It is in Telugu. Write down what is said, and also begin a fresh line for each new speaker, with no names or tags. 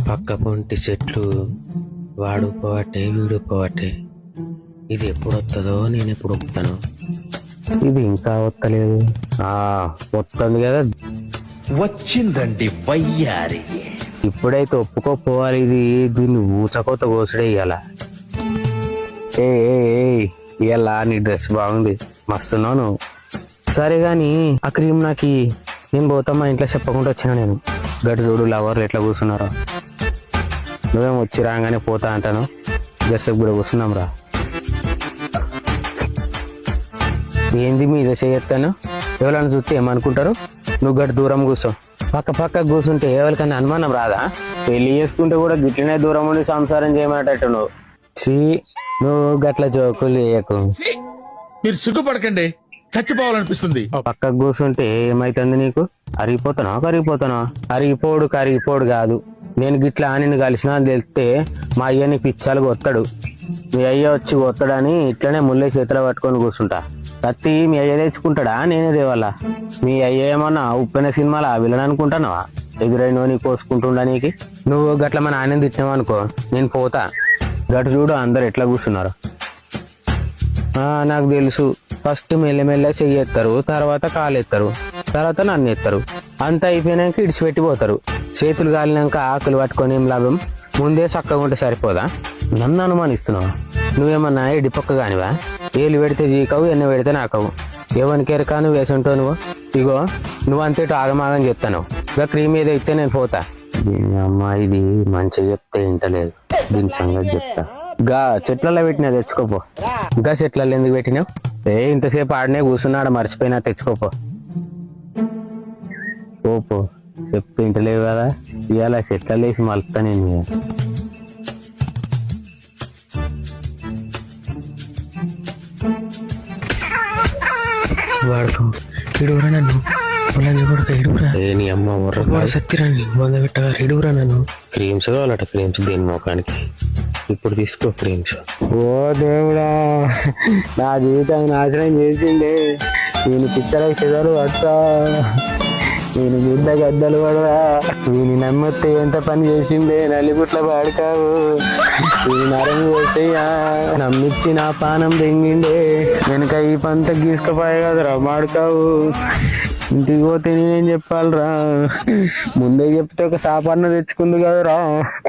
పక్క పొంటి చెట్లు వాడు పోవటే వీడు పోవటే. ఇది ఎప్పుడు వస్తుందో నేను ఎప్పుడు వస్తాను. ఇది ఇంకా వస్తలేదు. వస్తుంది కదా,
వచ్చిందండి వయ్యారి.
ఇప్పుడైతే ఒప్పుకోపోవాలి. దీన్ని ఊచకోత కోసడే ఇయ్యాల. ఇయ్యాల నీ డ్రెస్ బాగుంది, మస్తున్నావు నువ్వు. సరే గాని ఆ క్రీమ్ నాకు నేను పోతా. మా ఇంట్లో చెప్పకుండా వచ్చినా నేను. గడి చూడు లవర్లు ఎట్లా కూర్చున్నారో. నువ్వేం వచ్చి రాగానే పోతా అంటాను. జస్ట్ కూడా కూర్చున్నాం రా. ఏంది మీద చేయొత్తాను? ఎవరైనా చూస్తే ఏమనుకుంటారు? నువ్వు గడి దూరం కూర్చో. పక్క కూర్చుంటే ఎవరికైనా అనుమానం రాదా? పెళ్లి చేసుకుంటే కూడా గిట్లనే దూరం ఉండి సంసారం చేయమన్నట్టు నువ్వు. నువ్వు గట్ల జోకులు చేయకు.
మీరు సిగ్గుపడకండి, చచ్చిపోవాలనిపిస్తుంది.
పక్కకు కూర్చుంటే ఏమైతుంది నీకు? కరిగిపోతానా? కరిగిపోడు కాదు. నేను గిట్లా నిన్ను కలిసినా తెలిస్తే మా అయ్యని పిచ్చాలు కొత్తాడు. మీ అయ్య వచ్చి కొత్తడని ఇట్లనే ముల్లే చేతిలో పట్టుకొని కూర్చుంటా. కత్తి మీ అయ్య తెచ్చుకుంటాడా, నేనే దేవాలా? మీ అయ్య ఏమన్నా ఉప్పెన సినిమాలా విలన్ అనుకుంటున్నావా? ఎదురైనోని కోసుకుంటుండడానికి. నువ్వు గట్ల మా నాయన తిట్టినావు అనుకో, నేను పోతా. గటు చూడు అందరు ఎట్లా కూర్చున్నారు. నాకు తెలుసు. ఫస్ట్ మెల్లమెల్ల చెయ్యేస్తారు, తర్వాత కాలెత్తారు, తర్వాత నన్ను ఎత్తారు. అంతా అయిపోయినాక ఇడిచిపెట్టిపోతారు. చేతులు కాలినాక ఆకులు పట్టుకొని ఏం లాభం? ముందే చక్కగా ఉంటే సరిపోదా? నన్ను అనుమానిస్తున్నావు. నువ్వేమన్నా ఇడిపక్క కానివా? ఏళ్ళు పెడితే జీకవు, ఎన్న పెడితే నాకవు. ఎవరికి ఎరకా నువ్వు వేసుంటావు నువ్వు. ఇగో నువ్వు అంతేటో ఆగమాగం చెప్తాను. ఇక క్రీమ్ ఏదో ఇస్తే నేను పోతా. అమ్మా ఇది మంచిగా చెప్తే ఇంటలేదు. దీని సంగతి చెప్తా. గా చెట్లలో పెట్టినా తెచ్చుకోపో. ఇంకా చెట్లలో ఎందుకు పెట్టినావు? ఇంతసేపు ఆడనే కూర్చున్నాడు, మర్చిపోయినా తెచ్చుకోపో. పోపో, చెప్తే ఇంటలేవు కదా. ఇవాళ చెట్లలో వేసి మలుపుతా నేను. వాడుకో ఇడుగురా నన్ను. నీ అమ్మ సత్తిరాన్ని వంద పెట్టగా ఇడుగురా నన్ను. క్రీమ్స్ కావాలట. క్రీమ్స్ దేని మొఖానికి? ఇప్పుడు తీసుకో క్రీమ్స్. ఓ దేవుడా, నా జీవితాన్ని నాశనం చేసిండే. నేను పిచ్చలకి చెదరు పడతా, నేను గుడ్డ గద్దలు పడరా. వీని నమ్మొస్తే ఎంత పని చేసిందే. నల్లిగుట్ల పాడుకావు, వీని నరం పోతేయా. నమ్మిచ్చి నా పానం దెంగిండే. వెనక ఈ పంత గీసుకపోయే కదరా మాడుకావు. ఇంటికి పోతే నేనేం చెప్పాలరా? ముందే చెప్తే ఒక సాపన్న తెచ్చుకుంది కదరా.